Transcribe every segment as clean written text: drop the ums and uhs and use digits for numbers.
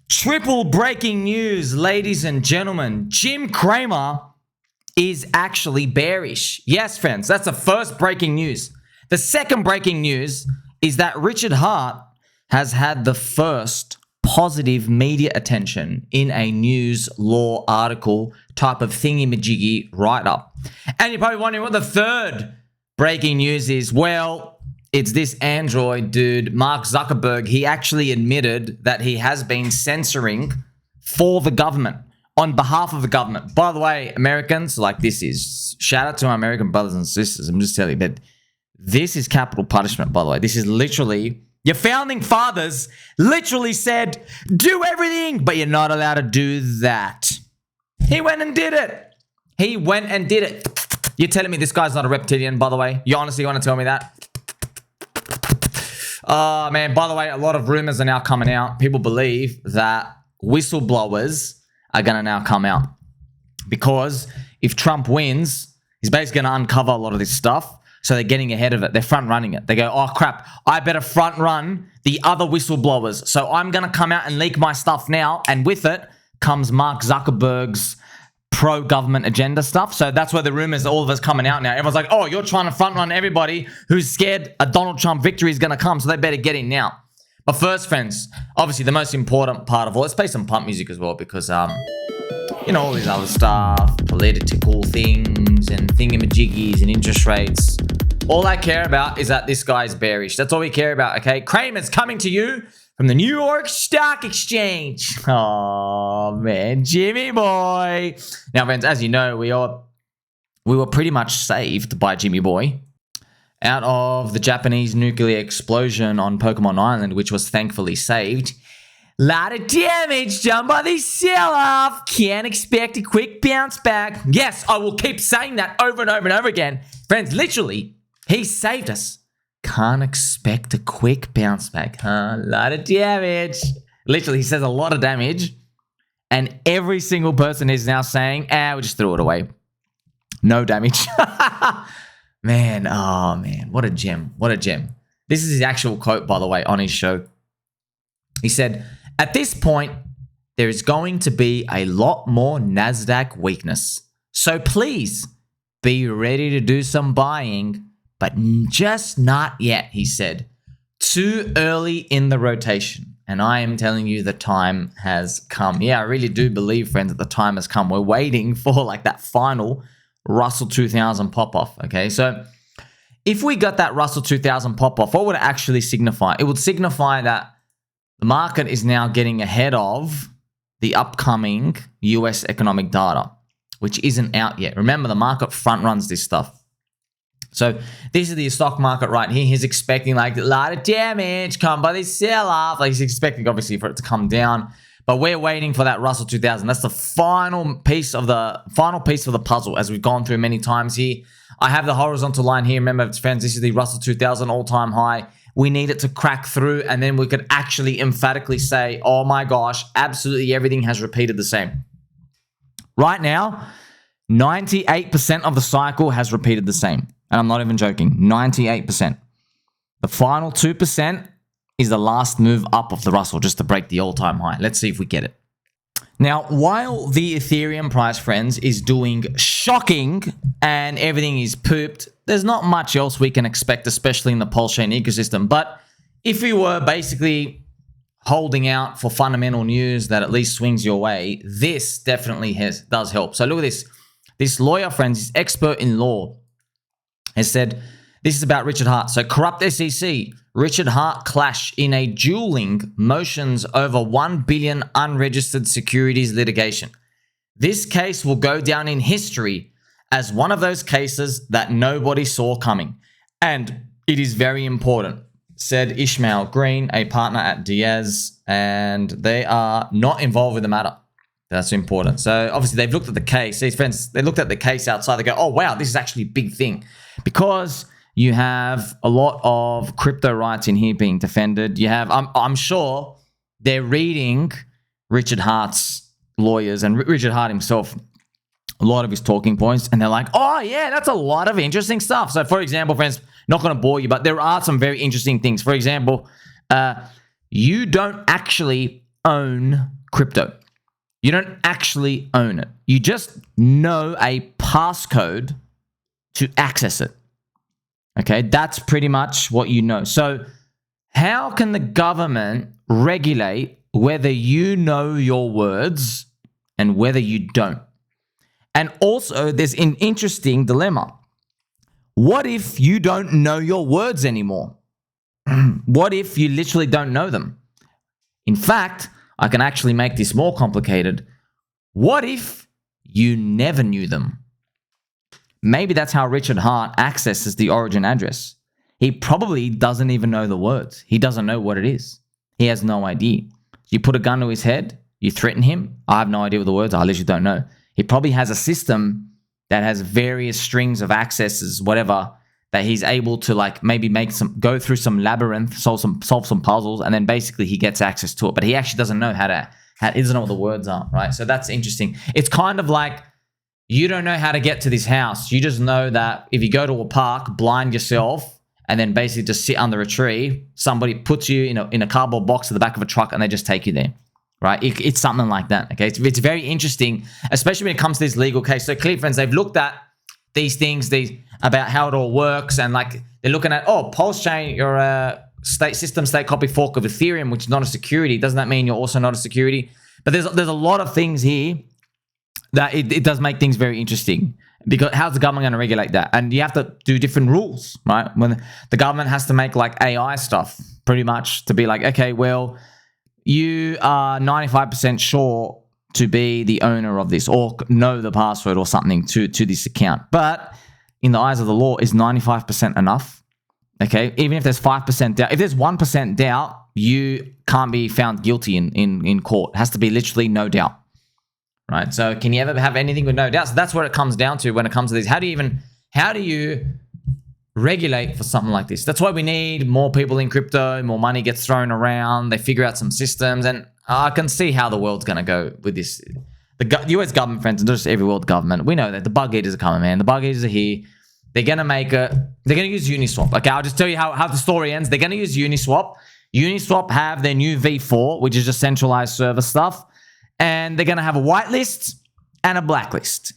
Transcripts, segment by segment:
Triple breaking news, ladies and gentlemen. Jim Cramer is actually bearish. Yes, friends, that's the first breaking news. The second breaking news is that Richard Hart has had the first positive media attention in a news law article type of thingy-majiggy write-up. And you're probably wondering what the third breaking news is. Well, it's this Android dude, Mark Zuckerberg. He actually admitted that he has been censoring for the government, on behalf of the government. By the way, Americans, like this is, shout out to my American brothers and sisters. I'm just telling you that this is capital punishment, by the way. This is literally, your founding fathers literally said, do everything, but you're not allowed to do that. He went and did it. He went and did it. You're telling me this guy's not a reptilian, by the way? You honestly want to tell me that? Oh, man, by the way, a lot of rumors are now coming out. People believe that whistleblowers are going to now come out. Because if Trump wins, he's basically going to uncover a lot of this stuff. So they're getting ahead of it. They're front running it. They go, oh, crap, I better front run the other whistleblowers. So I'm going to come out and leak my stuff now. And with it comes Mark Zuckerberg's pro-government agenda stuff. So that's where the rumors, all of us coming out now. Everyone's like, oh, you're trying to front run everybody who's scared a Donald Trump victory is going to come. So they better get in now. But first, friends, obviously the most important part of all, let's play some pump music as well because, you know, all these other stuff, political things and thingamajiggies and interest rates. All I care about is that this guy's bearish. That's all we care about, okay? Cramer's coming to you from the New York Stock Exchange. Oh, man, Jimmy boy. Now, friends, as you know, we were pretty much saved by Jimmy boy out of the Japanese nuclear explosion on Pokemon Island, which was thankfully saved. Lot of damage done by the sell-off. Can't expect a quick bounce back. Yes, I will keep saying that over and over and over again. Friends, literally, he saved us. Can't expect a quick bounce back, huh? A lot of damage. Literally, he says a lot of damage. And every single person is now saying, we just threw it away. No damage. Man, oh man, what a gem. What a gem. This is his actual quote, by the way, on his show. He said, at this point, there is going to be a lot more Nasdaq weakness. So please be ready to do some buying, but just not yet, he said. Too early in the rotation. And I am telling you the time has come. Yeah, I really do believe, friends, that the time has come. We're waiting for like that final Russell 2000 pop-off, okay? So if we got that Russell 2000 pop-off, what would it actually signify? It would signify that the market is now getting ahead of the upcoming US economic data, which isn't out yet. Remember, the market front runs this stuff. So this is the stock market right here. He's expecting like a lot of damage come by this sell-off. Like he's expecting obviously for it to come down, but we're waiting for that Russell 2000. That's the final piece of the puzzle, as we've gone through many times here. I have the horizontal line here. Remember, friends, this is the Russell 2000 all-time high. We need it to crack through, and then we could actually emphatically say, oh my gosh, absolutely everything has repeated the same. Right now, 98% of the cycle has repeated the same. And I'm not even joking, 98%. The final 2% is the last move up of the Russell just to break the all-time high. Let's see if we get it. Now, while the Ethereum price, friends, is doing shocking and everything is pooped, there's not much else we can expect, especially in the PulseChain ecosystem. But if we were basically holding out for fundamental news that at least swings your way, this definitely does help. So look at this. This lawyer, friends, is expert in law, has said, this is about Richard Hart. So corrupt SEC, Richard Hart clash in a dueling motions over 1 billion unregistered securities litigation. This case will go down in history as one of those cases that nobody saw coming. And it is very important, said Ishmael Green, a partner at Diaz, and they are not involved with the matter. That's important. So obviously they've looked at the case. These friends, they looked at the case outside. They go, oh, wow, this is actually a big thing. Because you have a lot of crypto rights in here being defended. You have, I'm sure they're reading Richard Hart's lawyers and Richard Hart himself, a lot of his talking points. And they're like, oh, yeah, that's a lot of interesting stuff. So, for example, friends, not going to bore you, but there are some very interesting things. For example, you don't actually own crypto. You don't actually own it. You just know a passcode to access it. Okay, that's pretty much what you know. So how can the government regulate whether you know your words and whether you don't? And also, there's an interesting dilemma. What if you don't know your words anymore? What if you literally don't know them? In fact, I can actually make this more complicated. What if you never knew them? Maybe that's how Richard Hart accesses the origin address. He probably doesn't even know the words. He doesn't know what it is. He has no idea. You put a gun to his head, you threaten him. I have no idea what the words are. I literally don't know. He probably has a system that has various strings of accesses, whatever, that he's able to like maybe go through some labyrinth, solve some puzzles, and then basically he gets access to it. But he actually doesn't know he doesn't know what the words are, right? So that's interesting. It's kind of like you don't know how to get to this house. You just know that if you go to a park, blind yourself, and then basically just sit under a tree, somebody puts you in a cardboard box at the back of a truck and they just take you there, right? It's something like that, okay? It's very interesting, especially when it comes to this legal case. So clearly, friends, they've looked at these things, about how it all works, and like they're looking at, PulseChain, you're a state copy fork of Ethereum, which is not a security. Doesn't that mean you're also not a security? But there's a lot of things here that it does make things very interesting, because how's the government going to regulate that? And you have to do different rules, right? When the government has to make like AI stuff pretty much to be like, okay, well, you are 95% sure to be the owner of this or know the password or something to this account. But in the eyes of the law, is 95% enough? Okay, even if there's 5% doubt, if there's 1% doubt, you can't be found guilty in court. It has to be literally no doubt, right? So can you ever have anything with no doubt? So that's what it comes down to when it comes to these. How do you regulate for something like this? That's why we need more people in crypto, more money gets thrown around, they figure out some systems, and I can see how the world's going to go with this. The US government, friends, and just every world government, we know that the bug eaters are coming, man. The bug eaters are here. They're going to use Uniswap. Okay, I'll just tell you how the story ends. They're going to use Uniswap. Uniswap have their new V4, which is just centralized server stuff. And they're going to have a whitelist and a blacklist.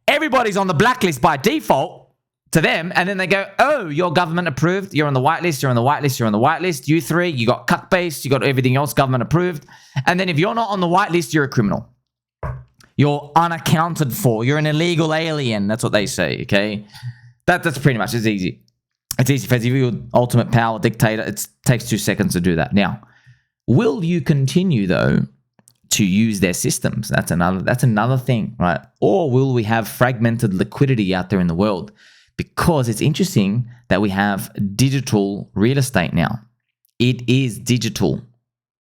Everybody's on the blacklist by default to them. And then they go, oh, you're government approved. You're on the whitelist. You're on the whitelist. You're on the whitelist. You three, you got cuck-based. You got everything else government approved. And then if you're not on the whitelist, you're a criminal. You're unaccounted for. You're an illegal alien. That's what they say, okay? That's pretty much, it's easy. It's easy. If you're ultimate power dictator, it takes 2 seconds to do that. Now, will you continue, though, to use their systems? That's another thing, right? Or will we have fragmented liquidity out there in the world? Because it's interesting that we have digital real estate now. It is digital.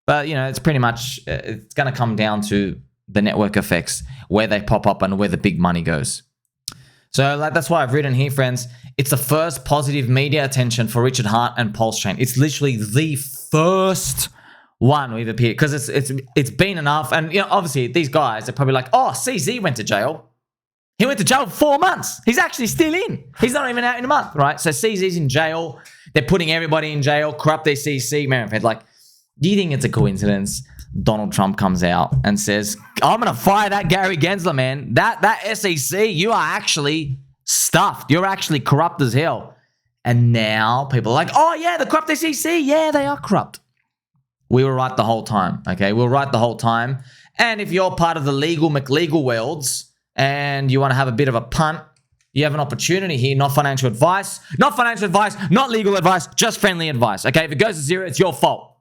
But, it's pretty much, it's going to come down to the network effects, where they pop up and where the big money goes. So that's why I've written here, friends. It's the first positive media attention for Richard Hart and PulseChain. It's literally the first one we've appeared, because it's been enough. And obviously these guys are probably like, oh, CZ went to jail. He went to jail for 4 months. He's actually still in. He's not even out in a month, right? So CZ's in jail. They're putting everybody in jail. Corrupt their CC. Man, like, do you think it's a coincidence Donald Trump comes out and says, I'm going to fire that Gary Gensler, man. That SEC, you are actually stuffed. You're actually corrupt as hell. And now people are like, oh, yeah, the corrupt SEC. Yeah, they are corrupt. We were right the whole time, okay? We were right the whole time. And if you're part of the legal McLegal worlds and you want to have a bit of a punt, you have an opportunity here. Not financial advice, not legal advice, just friendly advice, okay? If it goes to zero, it's your fault.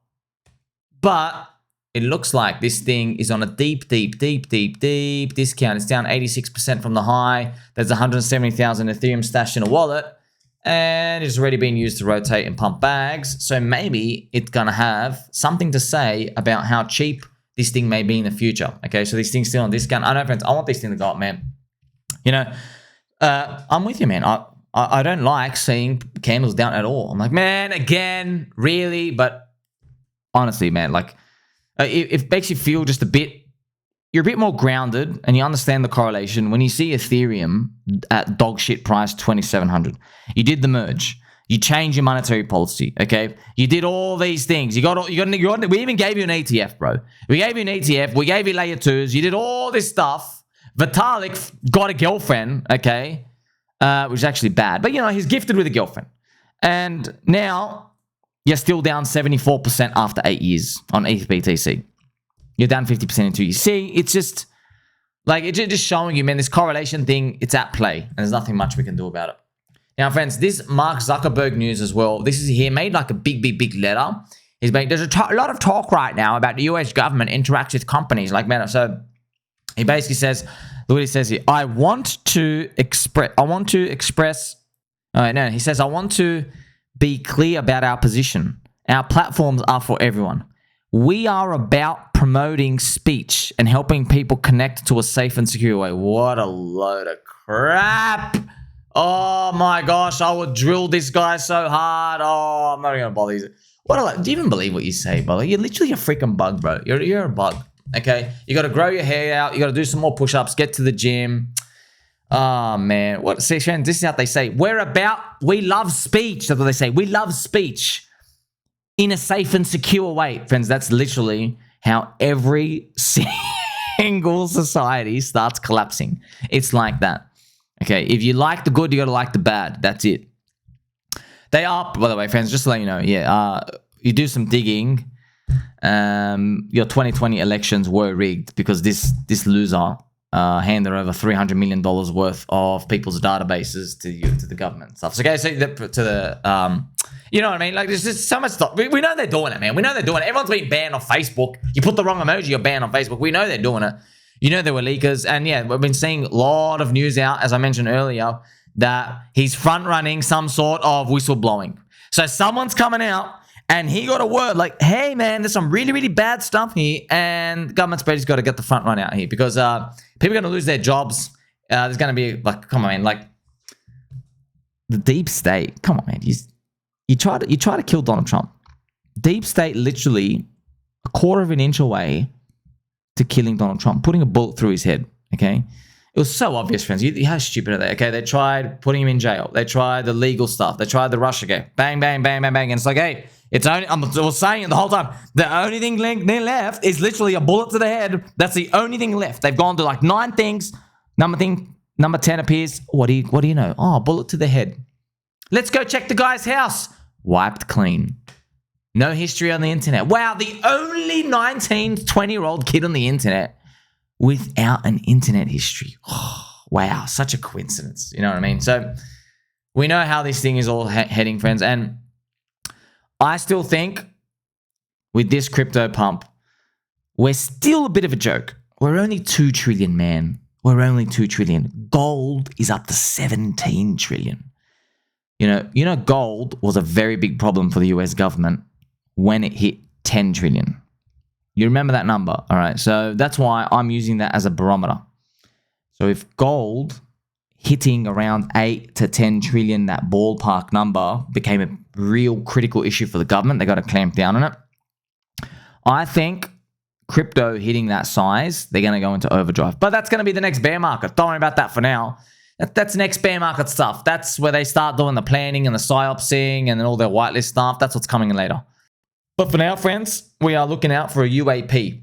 But it looks like this thing is on a deep discount. It's down 86% from the high. There's 170,000 Ethereum stashed in a wallet, and it's already been used to rotate and pump bags. So maybe it's going to have something to say about how cheap this thing may be in the future. Okay, so this thing's still on discount. I know, friends, I want this thing to go up, man. I'm with you, man. I don't like seeing candles down at all. I'm like, man, again, really? But honestly, man, like, it makes you feel just you're a bit more grounded, and you understand the correlation when you see Ethereum at dog shit price 2,700. You did the merge. You change your monetary policy, okay? You did all these things. We even gave you an ETF, bro. We gave you an ETF. We gave you layer 2s. You did all this stuff. Vitalik got a girlfriend, okay? Which is actually bad. But, you know, he's gifted with a girlfriend. And now you're still down 74% after 8 years on ETH BTC. You're down 50% in 2 years. See, it's just, like, it's just showing you, man, this correlation thing, it's at play. And there's nothing much we can do about it. Now, friends, this Mark Zuckerberg news as well. This is, he made like a big letter. He's made, there's a lot of talk right now about the US government interacts with companies like Meta. So he basically says, look what he says here. I want to express, he says, I want to be clear about our position. Our platforms are for everyone. We are about promoting speech and helping people connect to a safe and secure way. What a load of crap. Oh my gosh, I would drill this guy so hard. Oh, I'm not even gonna bother you. Do you even believe what you say, brother? You're literally a freaking bug, bro. You're a bug. Okay? You gotta grow your hair out, you gotta do some more push-ups, get to the gym. Oh man. See, Sharon, this is how they say. We love speech. That's what they say. We love speech in a safe and secure way. Friends, that's literally how every single society starts collapsing. It's like that. Okay, if you like the good, you gotta like the bad. That's it. They are, by the way, friends, just to let you know, you do some digging. Your 2020 elections were rigged because this loser handed over $300 million worth of people's databases to the government and stuff. So, okay, so you know what I mean? Like, there's just so much stuff. We know they're doing it, man. We know they're doing it. Everyone's been banned off Facebook. You put the wrong emoji, you're banned on Facebook. We know they're doing it. You know, there were leakers. And yeah, we've been seeing a lot of news out, as I mentioned earlier, that he's front-running some sort of whistleblowing. So someone's coming out and he got a word like, hey, man, there's some really, really bad stuff here. And the government's basically got to get the front run out here because people are going to lose their jobs. There's going to be, like, come on, man, like, the deep state. Come on, man. You try to kill Donald Trump. Deep state literally a quarter of an inch away to killing Donald Trump, putting a bullet through his head, okay? It was so obvious, friends. How stupid are they? Okay, they tried putting him in jail. They tried the legal stuff. They tried the Russia game. Bang, bang, bang, bang, bang. And it's like, hey, I was saying it the whole time. The only thing left is literally a bullet to the head. That's the only thing left. They've gone to like 9 things. Number 10 appears. What do you know? Oh, bullet to the head. Let's go check the guy's house. Wiped clean. No history on the internet. Wow, the only 19, 20-year-old kid on the internet without an internet history. Oh, wow, such a coincidence. You know what I mean? So we know how this thing is all heading, friends. And I still think with this crypto pump, we're still a bit of a joke. We're only 2 trillion, man. We're only 2 trillion. Gold is up to 17 trillion. You know, gold was a very big problem for the US government when it hit 10 trillion. You remember that number, all right? So that's why I'm using that as a barometer. So if gold hitting around 8 to 10 trillion, that ballpark number, became a real critical issue for the government, they got to clamp down on it. I think crypto hitting that size, they're going to go into overdrive. But that's going to be the next bear market. Don't worry about that for now. That's next bear market stuff. That's where they start doing the planning and the psyopsing and all their whitelist stuff. That's what's coming in later. But for now, friends, we are looking out for a UAP.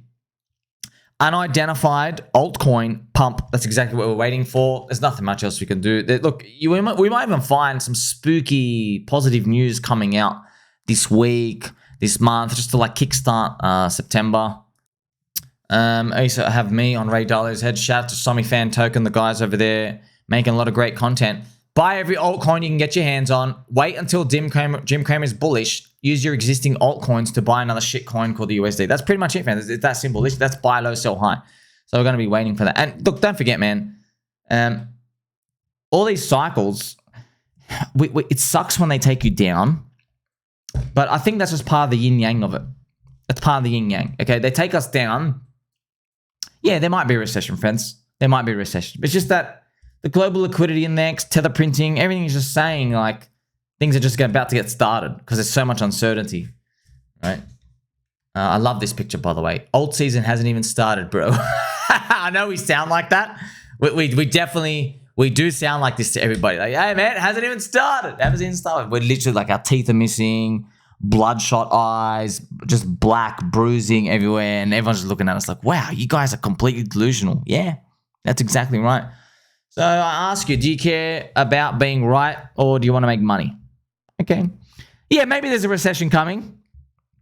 Unidentified altcoin pump. That's exactly what we're waiting for. There's nothing much else we can do. Look, we might even find some spooky positive news coming out this week, this month, just to like kickstart September. I also have me on Ray Dalio's head. Shout out to Somi Fan Token, the guys over there making a lot of great content. Buy every altcoin you can get your hands on. Wait until Jim Cramer is bullish. Use your existing altcoins to buy another shit coin called the USD. That's pretty much it, man. It's that simple. That's buy low, sell high. So we're going to be waiting for that. And look, don't forget, man. All these cycles, it sucks when they take you down. But I think that's just part of the yin-yang of it. It's part of the yin-yang. Okay, they take us down. Yeah, there might be a recession, friends. There might be a recession. It's just that the global liquidity index, tether printing, everything is just saying like things are just about to get started because there's so much uncertainty, right? I love this picture, by the way. Altseason hasn't even started, bro. I know we sound like that. We definitely we do sound like this to everybody. Like, hey, man, it hasn't even started. We're literally like our teeth are missing, bloodshot eyes, just black bruising everywhere. And everyone's just looking at us like, wow, you guys are completely delusional. Yeah, that's exactly right. So I ask you, do you care about being right or do you want to make money? Okay. Yeah, maybe there's a recession coming.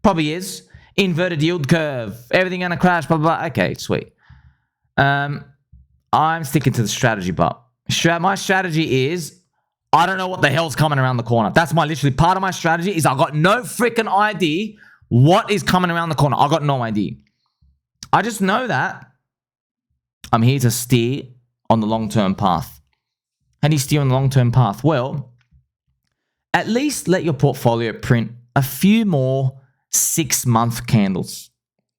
Probably is. Inverted yield curve. Everything going to crash, blah, blah, blah. Okay, sweet. I'm sticking to the strategy, but my strategy is I don't know what the hell's coming around the corner. That's literally part of my strategy is I got no freaking idea what is coming around the corner. I got no idea. I just know that I'm here to steer on the long-term path. How do you steer on the long-term path? Well, at least let your portfolio print a few more 6-month candles,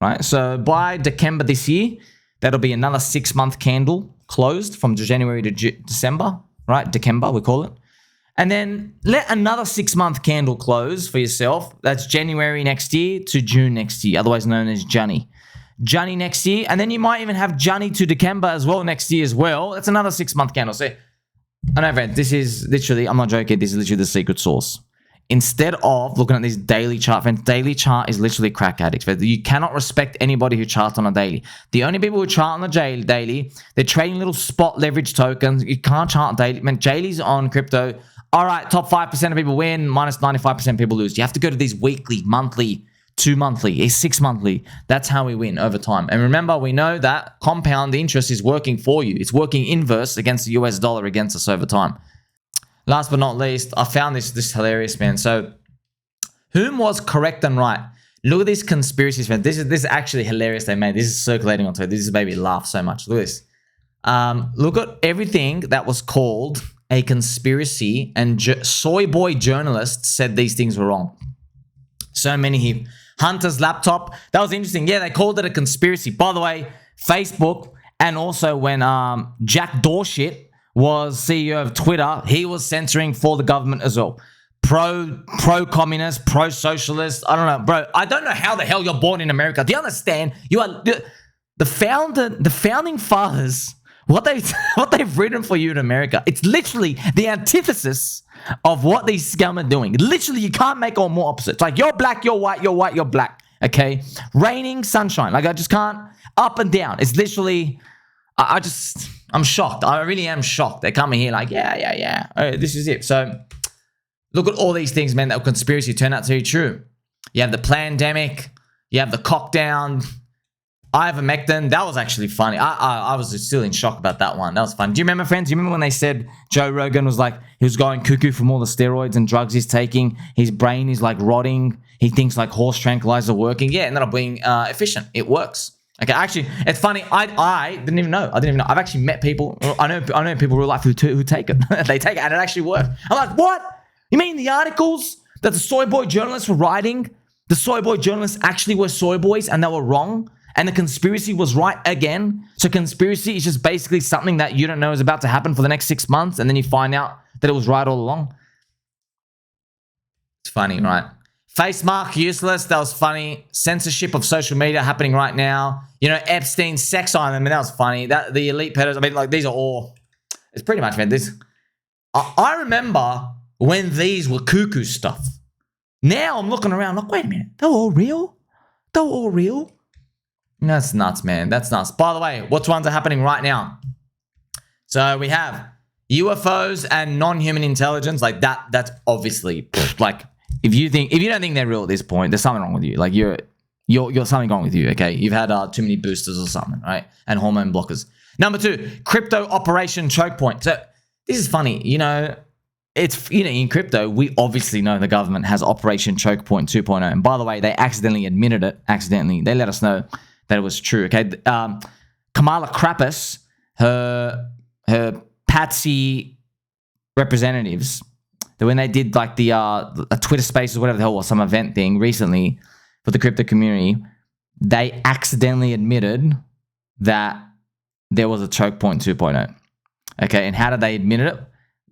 right? So by December this year, that'll be another 6-month candle closed from January to December, right? December, we call it. And then let another 6-month candle close for yourself. That's January next year to June next year, otherwise known as Johnny next year. And then you might even have Johnny to December as well next year as well. That's another 6-month candle. So I know, friend, this is literally, I'm not joking, this is literally the secret sauce. Instead of looking at this daily chart, friends, daily chart is literally crack addicts. You cannot respect anybody who charts on a daily. The only people who chart on the daily, they're trading little spot leverage tokens. You can't chart on daily. Man, dailies on crypto. All right, top 5% of people win, minus 95% of people lose. You have to go to these weekly, monthly, 2-monthly, 6-monthly. That's how we win over time. And remember, we know that compound interest is working for you. It's working inverse against the US dollar against us over time. Last but not least, I found this hilarious, man. So, whom was correct and right? Look at these conspiracies, man. This is actually hilarious. They made this is circulating on Twitter. This has made me laugh so much. Look at this. Look at everything that was called a conspiracy, and soy boy journalists said these things were wrong. So many here. Hunter's laptop. That was interesting. Yeah, they called it a conspiracy. By the way, Facebook, and also when Jack Dorsey was CEO of Twitter, he was censoring for the government as well. Pro-communist, pro-socialist. I don't know, bro. I don't know how the hell you're born in America. Do you understand? You are the founding fathers. What they've written for you in America. It's literally the antithesis of what these scum are doing. Literally, you can't make all more opposites. Like you're black, you're white, you're white, you're black. Okay, raining, sunshine. Like I just can't up and down. It's literally. I'm shocked. I really am shocked. They come in here like, yeah. Oh, this is it. So look at all these things, man, that were conspiracy turned out to be true. You have the pandemic. You have the cock down. Ivermectin. That was actually funny. I was still in shock about that one. That was fun. Do you remember, friends? Do you remember when they said Joe Rogan was like, he was going cuckoo from all the steroids and drugs he's taking? His brain is like rotting. He thinks like horse tranquilizer working. Yeah, and that'll being efficient. It works. Okay, actually, it's funny. I didn't even know. I've actually met people. I know people in real life who take it. They take it, and it actually works. I'm like, what? You mean the articles that the soy boy journalists were writing? The soy boy journalists actually were soy boys, and they were wrong. And the conspiracy was right again. So conspiracy is just basically something that you don't know is about to happen for the next 6 months, and then you find out that it was right all along. It's funny, right? Face mark useless. That was funny. Censorship of social media happening right now. You know, Epstein's sex island. I mean, that was funny. That the elite pedos. I mean, like these are all. It's pretty much, man. This. I remember when these were cuckoo stuff. Now I'm looking around like, wait a minute, they're all real. They're all real. That's nuts, man. That's nuts. By the way, what ones are happening right now? So we have UFOs and non-human intelligence. Like that. That's obviously like. If you don't think they're real at this point, there's something wrong with you. Like you're something wrong with you. Okay, you've had too many boosters or something, right? And hormone blockers. Number 2, crypto operation Chokepoint. So this is funny. You know, it's in crypto, we obviously know the government has Operation Chokepoint 2.0. And by the way, they accidentally admitted it. They let us know that it was true. Okay, Kamala Krappus, her patsy representatives. When they did like the a Twitter Spaces, whatever the hell was, some event thing recently for the crypto community, they accidentally admitted that there was a Chokepoint 2.0. Okay, and how did they admit it?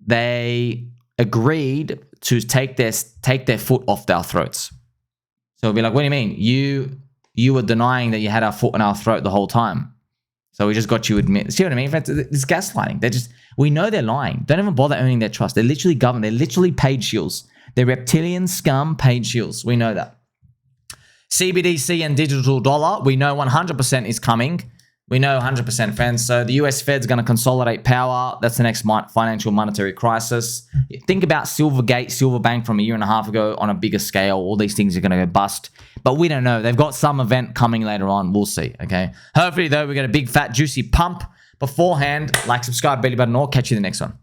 They agreed to take their foot off our throats. So it'll be like, what do you mean? You were denying that you had our foot on our throat the whole time. So we just got you admit. See what I mean? It's gaslighting. We know they're lying. Don't even bother earning their trust. They're literally government. They're literally paid shills. They're reptilian scum paid shills. We know that. CBDC and Digital Dollar, we know 100% is coming. We know 100%, friends. So the US Fed's going to consolidate power. That's the next financial monetary crisis. Think about Silvergate, Silverbank from a year and a half ago on a bigger scale. All these things are going to go bust. But we don't know. They've got some event coming later on. We'll see, okay? Hopefully, though, we get a big, fat, juicy pump beforehand. Like, subscribe, belly button, or catch you in the next one.